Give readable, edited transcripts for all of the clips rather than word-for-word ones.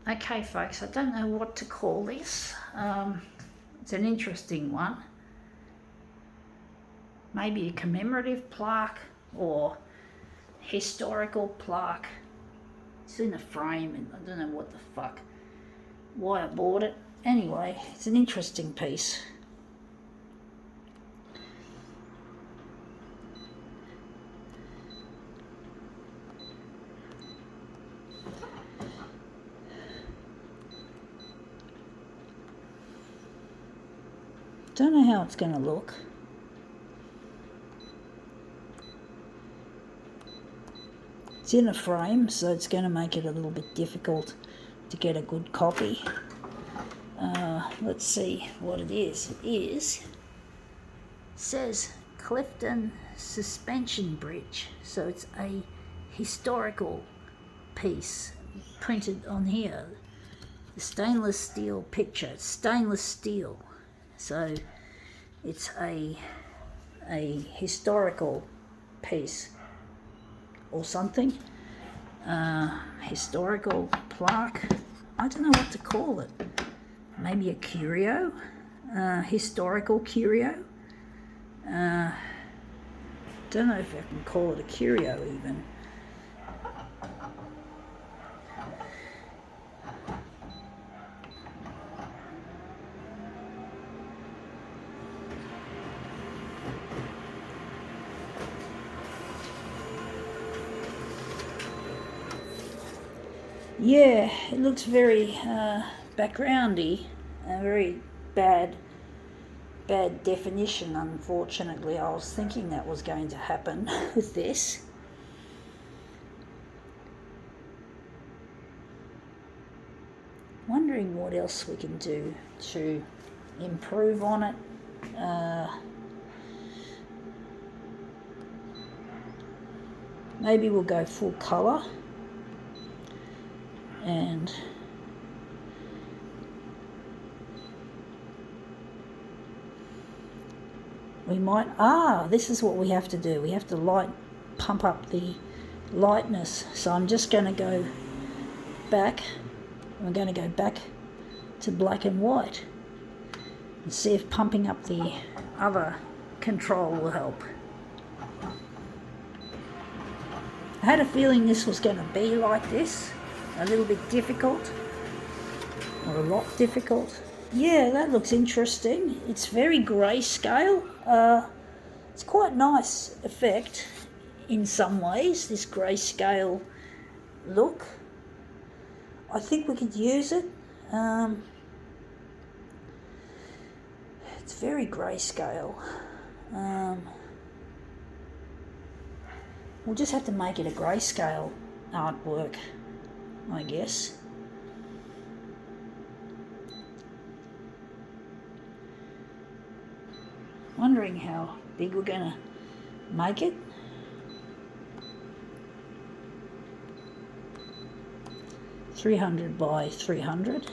Okay, folks, I don't know what to call this. It's an interesting one. Maybe a commemorative plaque or historical plaque. It's in a frame and I don't know what the fuck, why I bought it. Anyway, it's an interesting piece. Don't know how it's going to look. It's in a frame, so it's going to make it a little bit difficult to get a good copy. Let's see what it is. It says Clifton Suspension Bridge, so it's a historical piece printed on here. The stainless steel picture, it's stainless steel, so it's a historical piece or something. Historical plaque, I don't know what to call it. Maybe a curio, historical curio. Don't know if I can call it a curio even. Yeah, it looks very backgroundy, very bad definition, unfortunately. I was thinking that was going to happen with this. Wondering what else we can do to improve on it. Maybe we'll go full colour and we might, this is what we have to do. We have to pump up the lightness. So I'm just going to go back. I'm going to go back to black and white and see if pumping up the other control will help. I had a feeling this was going to be like this, a little bit difficult, or a lot difficult. Yeah, that looks interesting. It's very grayscale. It's quite nice effect in some ways, this grayscale look. I think we could use it. It's very grayscale. We'll just have to make it a grayscale artwork, I guess. Wondering how big we're going to make it. $300 by 300.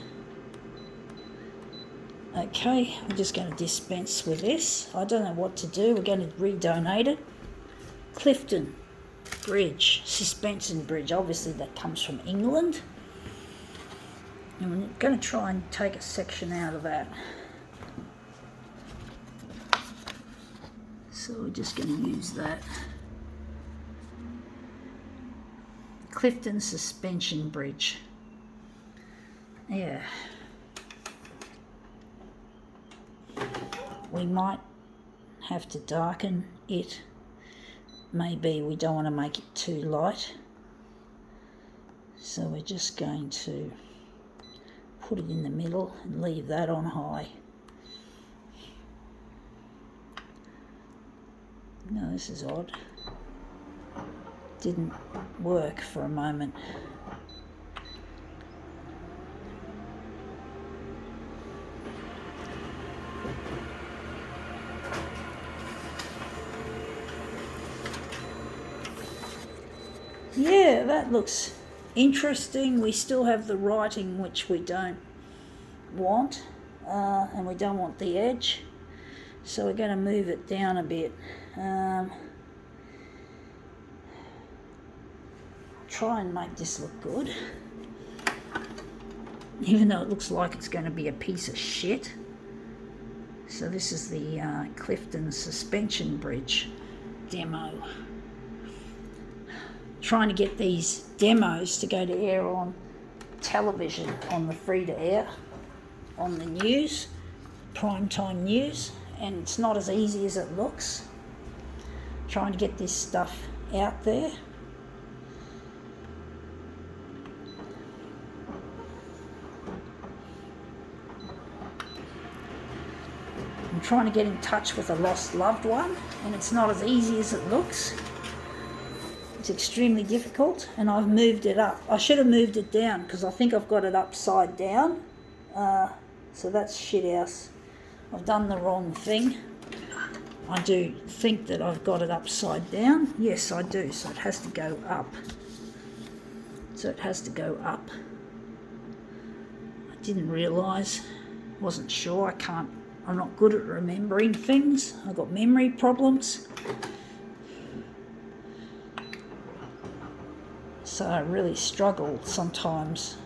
Okay, we're just going to dispense with this. I don't know what to do. We're going to redonate it. Clifton Bridge, suspension bridge. Obviously that comes from England. And we're going to try and take a section out of that. So we're just going to use that. Clifton Suspension Bridge. Yeah. We might have to darken it. Maybe we don't want to make it too light. So we're just going to put it in the middle and leave that on high. No, this is odd. Didn't work for a moment. Yeah, that looks interesting. We still have the writing, which we don't want, and we don't want the edge. So we're going to move it down a bit. Try and make this look good. even though it looks like it's going to be a piece of shit. So this is the Clifton Suspension Bridge demo. Trying to get these demos to go to air on television, on the free to air, on the news, primetime news, and it's not as easy as it looks. Trying to get this stuff out there. I'm trying to get in touch with a lost loved one, and it's not as easy as it looks. It's extremely difficult, and I've moved it up. I should have moved it down because I think I've got it upside down. So that's shit house. I've done the wrong thing. I do think that I've got it upside down. Yes, I do. So it has to go up. I didn't realise. Wasn't sure. I'm not good at remembering things. I've got memory problems. So I really struggle sometimes.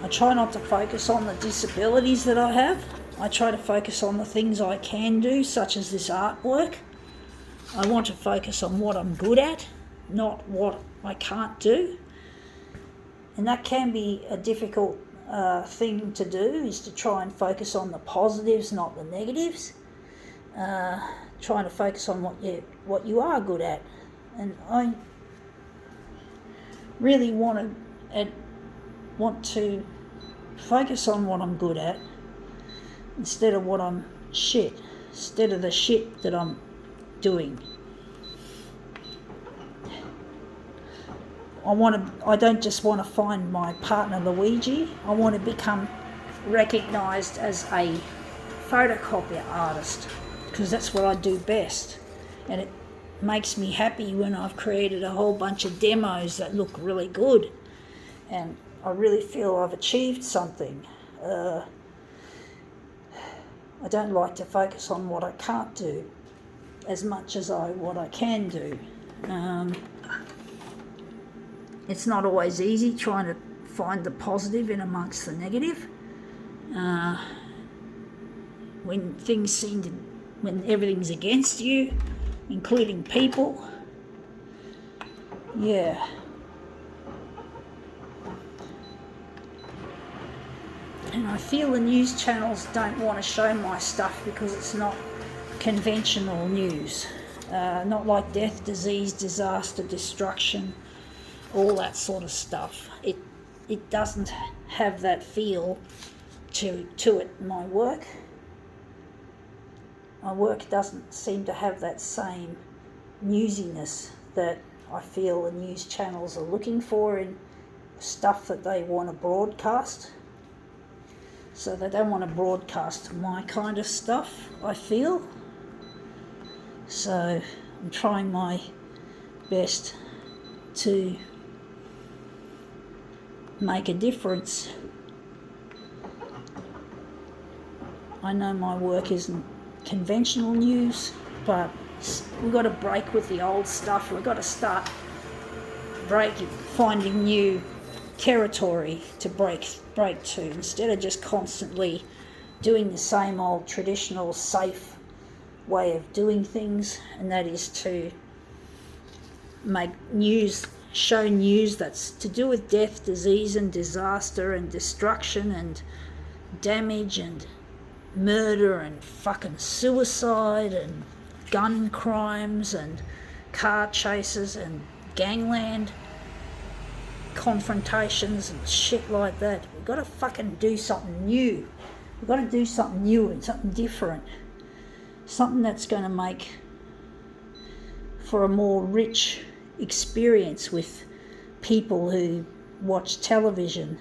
I try not to focus on the disabilities that I have. I try to focus on the things I can do, such as this artwork. I want to focus on what I'm good at, not what I can't do. And that can be a difficult thing to do, is to try and focus on the positives, not the negatives. Trying to focus on what you are good at. And I really want to focus on what I'm good at instead of what I'm instead of the shit that I'm doing. I don't just want to find my partner Luigi. I want to become recognised as a photocopier artist, because that's what I do best. And it makes me happy when I've created a whole bunch of demos that look really good, and I really feel I've achieved something. I don't like to focus on what I can't do as much as what I can do. It's not always easy trying to find the positive in amongst the negative. When everything's against you, including people. Yeah. And I feel the news channels don't want to show my stuff because it's not conventional news. Not like death, disease, disaster, destruction, all that sort of stuff. It doesn't have that feel to it, my work. My work doesn't seem to have that same newsiness that I feel the news channels are looking for in stuff that they want to broadcast. So they don't want to broadcast my kind of stuff, I feel. So I'm trying my best to make a difference. I know my work isn't conventional news, but we've got to break with the old stuff. We've got to start finding new territory to break to, instead of just constantly doing the same old traditional safe way of doing things, and that is to make news, show news that's to do with death, disease and disaster and destruction and damage and murder and fucking suicide and gun crimes and car chases and gangland confrontations and shit like that. We've got to fucking do something new. We've got to do something new and something different. Something that's going to make for a more rich experience with people who watch television,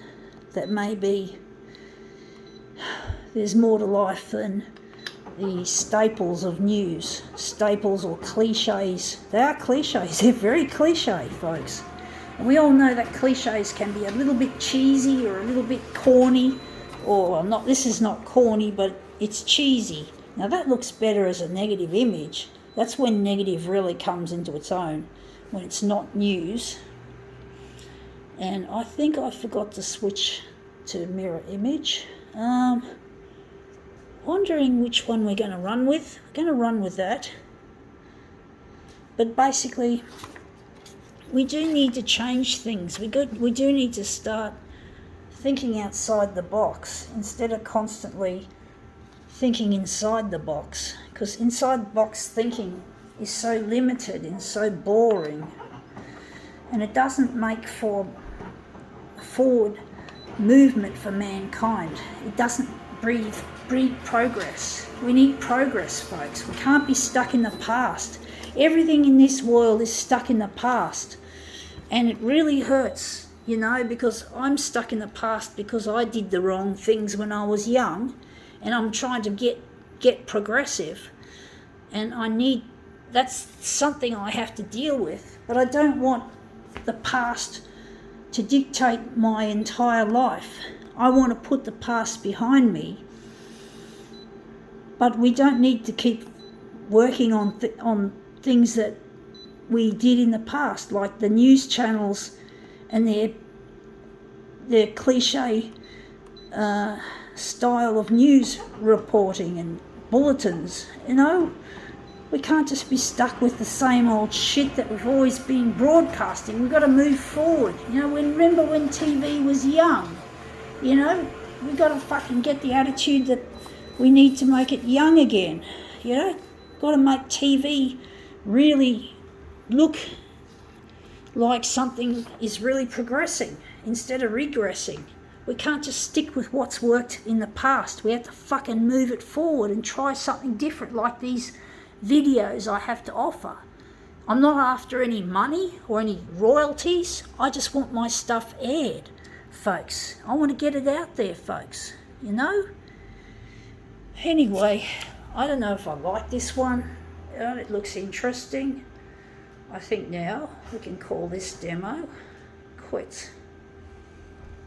that maybe there's more to life than the staples of news. Staples or cliches. They are cliches. They're very cliche, folks. And we all know that cliches can be a little bit cheesy or a little bit corny, or not. This is not corny, but it's cheesy. Now that looks better as a negative image. That's when negative really comes into its own. when it's not news. And I think I forgot to switch to mirror image. Wondering which one we're going to run with. We're going to run with that. But basically, we do need to change things. We do need to start thinking outside the box instead of constantly thinking inside the box, because inside the box thinking is so limited and so boring, and it doesn't make for forward movement for mankind. It doesn't breed progress. We need progress, folks. We can't be stuck in the past. Everything in this world is stuck in the past, and it really hurts, because I'm stuck in the past because I did the wrong things when I was young, and I'm trying to get progressive, and that's something I have to deal with. But I don't want the past to dictate my entire life. I want to put the past behind me, but we don't need to keep working on things that we did in the past, like the news channels and their cliche style of news reporting and bulletins. We can't just be stuck with the same old shit that we've always been broadcasting. We've got to move forward. Remember when TV was young? We've got to fucking get the attitude that we need to make it young again. Got to make TV really look like something is really progressing instead of regressing. We can't just stick with what's worked in the past. We have to fucking move it forward and try something different, like these videos I have to offer. I'm not after any money or any royalties. I just want my stuff aired, folks. I want to get it out there, folks. Anyway, I don't know if I like this one. It looks interesting. I think now we can call this demo quits.